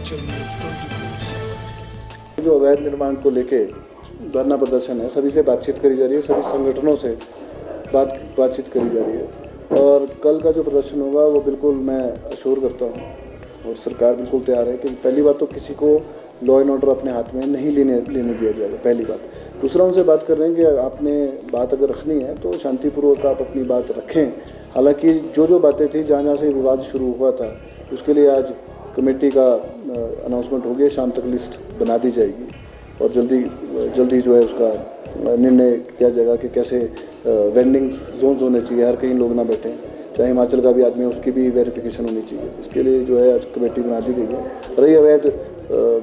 Himachal news 24/7। जो अवैध निर्माण को लेके धरना प्रदर्शन है, सभी से बातचीत करी जा रही है, सभी संगठनों से बातचीत करी जा रही है। और कल का जो प्रदर्शन होगा वो बिल्कुल मैं अश्योर करता हूँ और सरकार बिल्कुल तैयार है कि पहली बात तो किसी को लॉ एंड ऑर्डर अपने हाथ में नहीं लेने दिया जाएगा, पहली बात। दूसरा, उनसे बात कर रहे हैं कि आपने बात अगर रखनी है तो शांतिपूर्वक आप अपनी बात रखें। हालांकि जो बातें थी, जहाँ से विवाद शुरू हुआ था, उसके लिए आज कमेटी का अनाउंसमेंट हो गया, शाम तक लिस्ट बना दी जाएगी और जल्दी जो है उसका निर्णय किया जाएगा कि कैसे वेंडिंग जोन्स होने चाहिए, हर कहीं लोग ना बैठें, चाहे हिमाचल का भी आदमी है उसकी भी वेरिफिकेशन होनी चाहिए। इसके लिए जो है आज कमेटी बना दी गई है। रही अवैध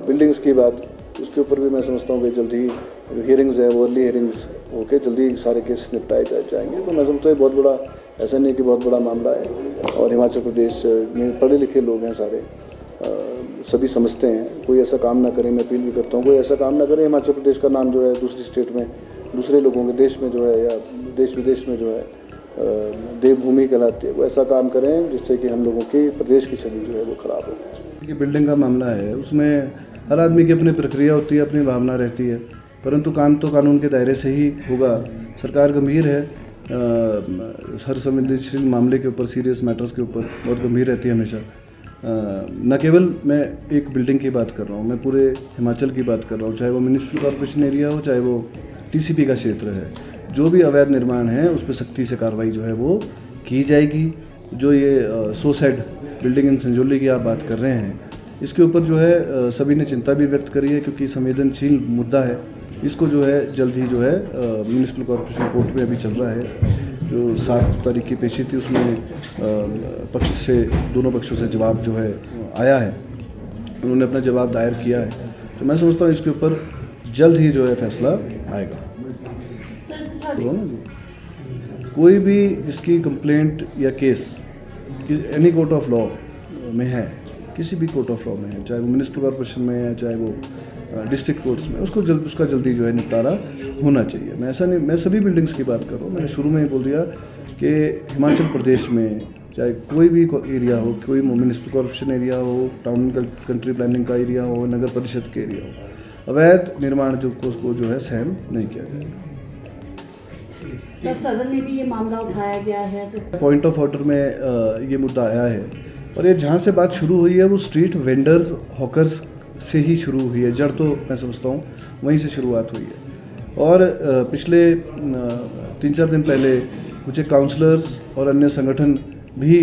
बिल्डिंग्स की बात, उसके ऊपर भी मैं समझता हूँ कि जल्दी हियरिंग्स है, वो अर्ली हियरिंग्स होके जल्दी सारे केस निपटाए जाएंगे। तो मैं समझता हूँ बहुत बड़ा, ऐसा नहीं कि बहुत बड़ा मामला है और हिमाचल प्रदेश में पढ़े लिखे लोग हैं सारे, सभी समझते हैं। कोई ऐसा काम ना करें, मैं अपील भी करता हूँ, कोई ऐसा काम ना करें हिमाचल प्रदेश का नाम जो है दूसरी स्टेट में, दूसरे लोगों के देश में जो है या देश विदेश में जो है देवभूमि कहलाती है, वो ऐसा काम करें जिससे कि हम लोगों की प्रदेश की छवि जो है वो ख़राब हो। कि बिल्डिंग का मामला है, उसमें हर आदमी की अपनी प्रक्रिया होती है, अपनी भावना रहती है, परंतु काम तो कानून के दायरे से ही होगा। सरकार गंभीर है हर संवेदनशील मामले के ऊपर, सीरियस मैटर्स के ऊपर बहुत गंभीर रहती है हमेशा। न केवल मैं एक बिल्डिंग की बात कर रहा हूँ, मैं पूरे हिमाचल की बात कर रहा हूँ, चाहे वो म्यूनिसिपल कॉर्पोरेशन एरिया हो, चाहे वो टीसीपी का क्षेत्र है। जो भी अवैध निर्माण है उस पर सख्ती से कार्रवाई जो है वो की जाएगी। जो ये सोसाइड बिल्डिंग इन संजौली की आप बात कर रहे हैं, इसके ऊपर जो है सभी ने चिंता भी व्यक्त करी है, क्योंकि संवेदनशील मुद्दा है। इसको जो है जल्द ही जो है म्यूनिसिपल कॉर्पोरेशन कोर्ट में अभी चल रहा है। जो 7 तारीख की पेशी थी उसमें दोनों पक्षों से जवाब जो है आया है, उन्होंने अपना जवाब दायर किया है। तो मैं समझता हूँ इसके ऊपर जल्द ही जो है फैसला आएगा। कोई भी जिसकी कंप्लेंट या case any court of law में है, किसी भी कोर्ट ऑफ लॉ में है, चाहे वो म्यूनिसिपल कॉर्पोरेशन में है, चाहे वो डिस्ट्रिक्ट कोर्ट्स में, उसका जल्दी जो है निपटारा होना चाहिए। मैं ऐसा नहीं, मैं सभी बिल्डिंग्स की बात कर रहा हूँ। मैंने शुरू में ही बोल दिया कि हिमाचल प्रदेश में चाहे कोई भी एरिया हो, कोई म्यूनिसिपल कॉर्पोरेशन एरिया हो, टाउन कंट्री प्लानिंग का एरिया हो, नगर परिषद के एरिया हो, अवैध निर्माण को जो है सहन नहीं किया जाएगा। सर, सदन में भी ये मामला उठाया गया है तो पॉइंट ऑफ ऑर्डर में ये मुद्दा आया है और ये जहाँ से बात शुरू हुई है वो स्ट्रीट वेंडर्स, हॉकर्स से ही शुरू हुई है। जड़ तो मैं समझता हूँ वहीं से शुरुआत हुई है। और पिछले 3-4 दिन पहले मुझे काउंसलर्स और अन्य संगठन भी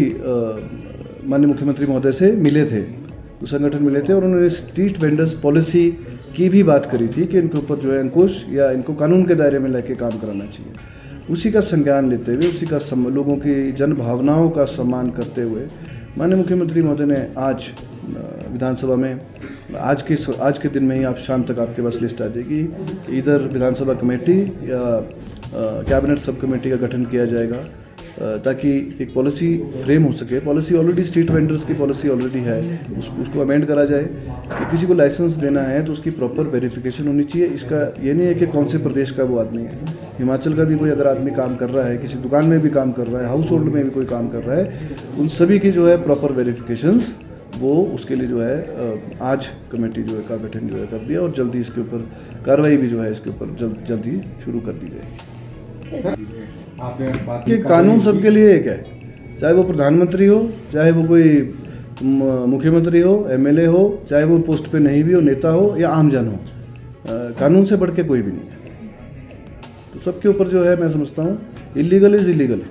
माननीय मुख्यमंत्री महोदय से मिले थे। वो संगठन मिले थे और उन्होंने स्ट्रीट वेंडर्स पॉलिसी की भी बात करी थी कि इनके ऊपर जो है अंकुश या इनको कानून के दायरे में लेके काम कराना चाहिए। उसी का संज्ञान लेते हुए, उसी का लोगों की जन भावनाओं का सम्मान करते हुए माननीय मुख्यमंत्री महोदय ने आज विधानसभा में आज के दिन में ही, आप शाम तक आपके पास लिस्ट आ जाएगी, इधर विधानसभा कमेटी या कैबिनेट सब कमेटी का गठन किया जाएगा ताकि एक पॉलिसी फ्रेम हो सके। पॉलिसी ऑलरेडी स्ट्रीट वेंडर्स की पॉलिसी ऑलरेडी है, उसको अमेंड करा जाए कि किसी को लाइसेंस देना है तो उसकी प्रॉपर वेरिफिकेशन होनी चाहिए। इसका ये नहीं है कि कौन से प्रदेश का वो आदमी है। हिमाचल का भी कोई अगर आदमी काम कर रहा है, किसी दुकान में भी काम कर रहा है, हाउस होल्ड में भी कोई काम कर रहा है, उन सभी की जो है प्रॉपर वेरिफिकेशंस, वो उसके लिए जो है आज कमेटी जो है का गठन जो है कर दिया और जल्दी इसके ऊपर कार्रवाई भी जो है इसके ऊपर जल्दी शुरू कर दी जाएगी। कि कानून सबके लिए एक है, चाहे वो प्रधानमंत्री हो, चाहे वो कोई मुख्यमंत्री हो, एमएलए हो, चाहे वो पोस्ट पे नहीं भी हो, नेता हो या आमजन हो, कानून से बढ़ के कोई भी नहीं है। तो सबके ऊपर जो है मैं समझता हूँ इलीगल इज़ इलीगल।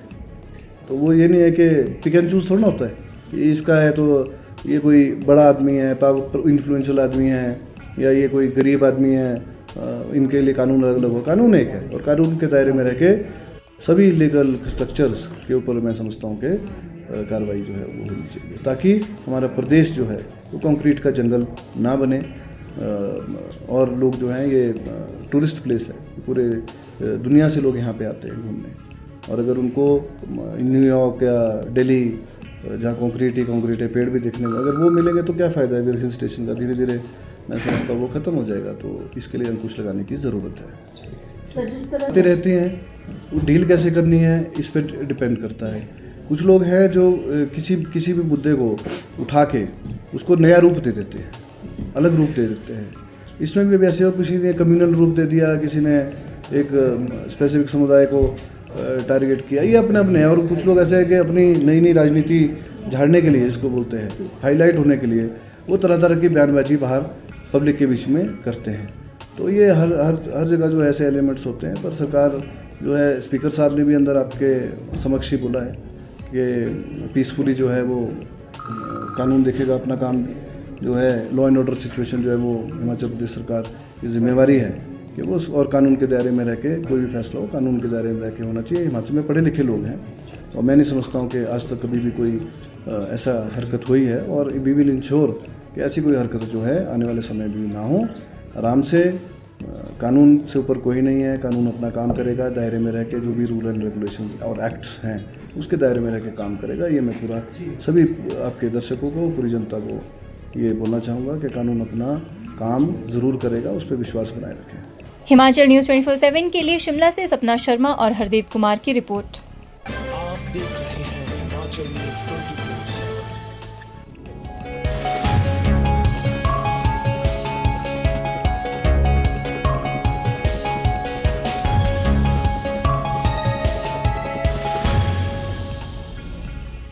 तो वो ये नहीं है कि पिक एंड चूज थोड़ा ना होता है कि इसका है तो ये कोई बड़ा आदमी है, पावर इन्फ्लुएंशियल आदमी है, या ये कोई गरीब आदमी है, इनके लिए कानून अलग अलग हो। कानून एक है और कानून के दायरे में रह के सभी लीगल स्ट्रक्चर्स के ऊपर मैं समझता हूँ कि कार्रवाई जो है वो होनी चाहिए, ताकि हमारा प्रदेश जो है वो कंक्रीट का जंगल ना बने। और लोग जो हैं, ये टूरिस्ट प्लेस है, पूरे दुनिया से लोग यहाँ पे आते हैं घूमने, और अगर उनको न्यूयॉर्क या दिल्ली जहाँ कंक्रीट है, पेड़ भी देखने को अगर वो मिलेंगे तो क्या फ़ायदा है हिल स्टेशन का। धीरे धीरे मैं समझता हूँ वो ख़त्म हो जाएगा। तो इसके लिए अंकुश लगाने की ज़रूरत है। सर, जिस तरह रहती हैं, वो डील कैसे करनी है इस पर डिपेंड करता है। कुछ लोग हैं जो किसी भी मुद्दे को उठा के उसको नया रूप दे देते हैं। अलग रूप दे देते हैं। इसमें भी वैसे हो, किसी ने कम्युनल रूप दे दिया, किसी ने एक स्पेसिफिक समुदाय को टारगेट किया, ये अपने अपने हैं। और कुछ लोग ऐसे हैं कि अपनी नई नई राजनीति झाड़ने के लिए, इसको बोलते हैं हाईलाइट होने के लिए, वो तरह तरह की बयानबाजी बाहर पब्लिक के बीच में करते हैं। तो ये हर हर हर जगह जो है ऐसे एलिमेंट्स होते हैं। पर सरकार जो है, स्पीकर साहब ने भी अंदर आपके समक्ष ही बोला है कि पीसफुली जो है वो कानून देखेगा अपना काम, जो है लॉ एंड ऑर्डर सिचुएशन जो है वो हिमाचल प्रदेश सरकार की जिम्मेवारी है कि वो और कानून के दायरे में रह के कोई भी फैसला हो कानून के दायरे में रह के होना चाहिए। हिमाचल में पढ़े लिखे लोग हैं और मैं नहीं समझता हूँ कि आज तक कभी भी कोई ऐसा हरकत हुई है, और वी विल इंश्योर कि ऐसी कोई हरकत जो है आने वाले समय भी ना हो। आराम से, कानून से ऊपर कोई नहीं है, कानून अपना काम करेगा, दायरे में रह के जो भी रूल एंड रेगुलेशंस और एक्ट्स हैं उसके दायरे में रह के काम करेगा। ये मैं पूरा सभी आपके दर्शकों को, पूरी जनता को ये बोलना चाहूँगा कि कानून अपना काम ज़रूर करेगा, उस पर विश्वास बनाए रखें। हिमाचल न्यूज़ 24/7 के लिए शिमला से सपना शर्मा और हरदीप कुमार की रिपोर्ट। आप देख रहे हैं हिमाचल न्यूज़ 24।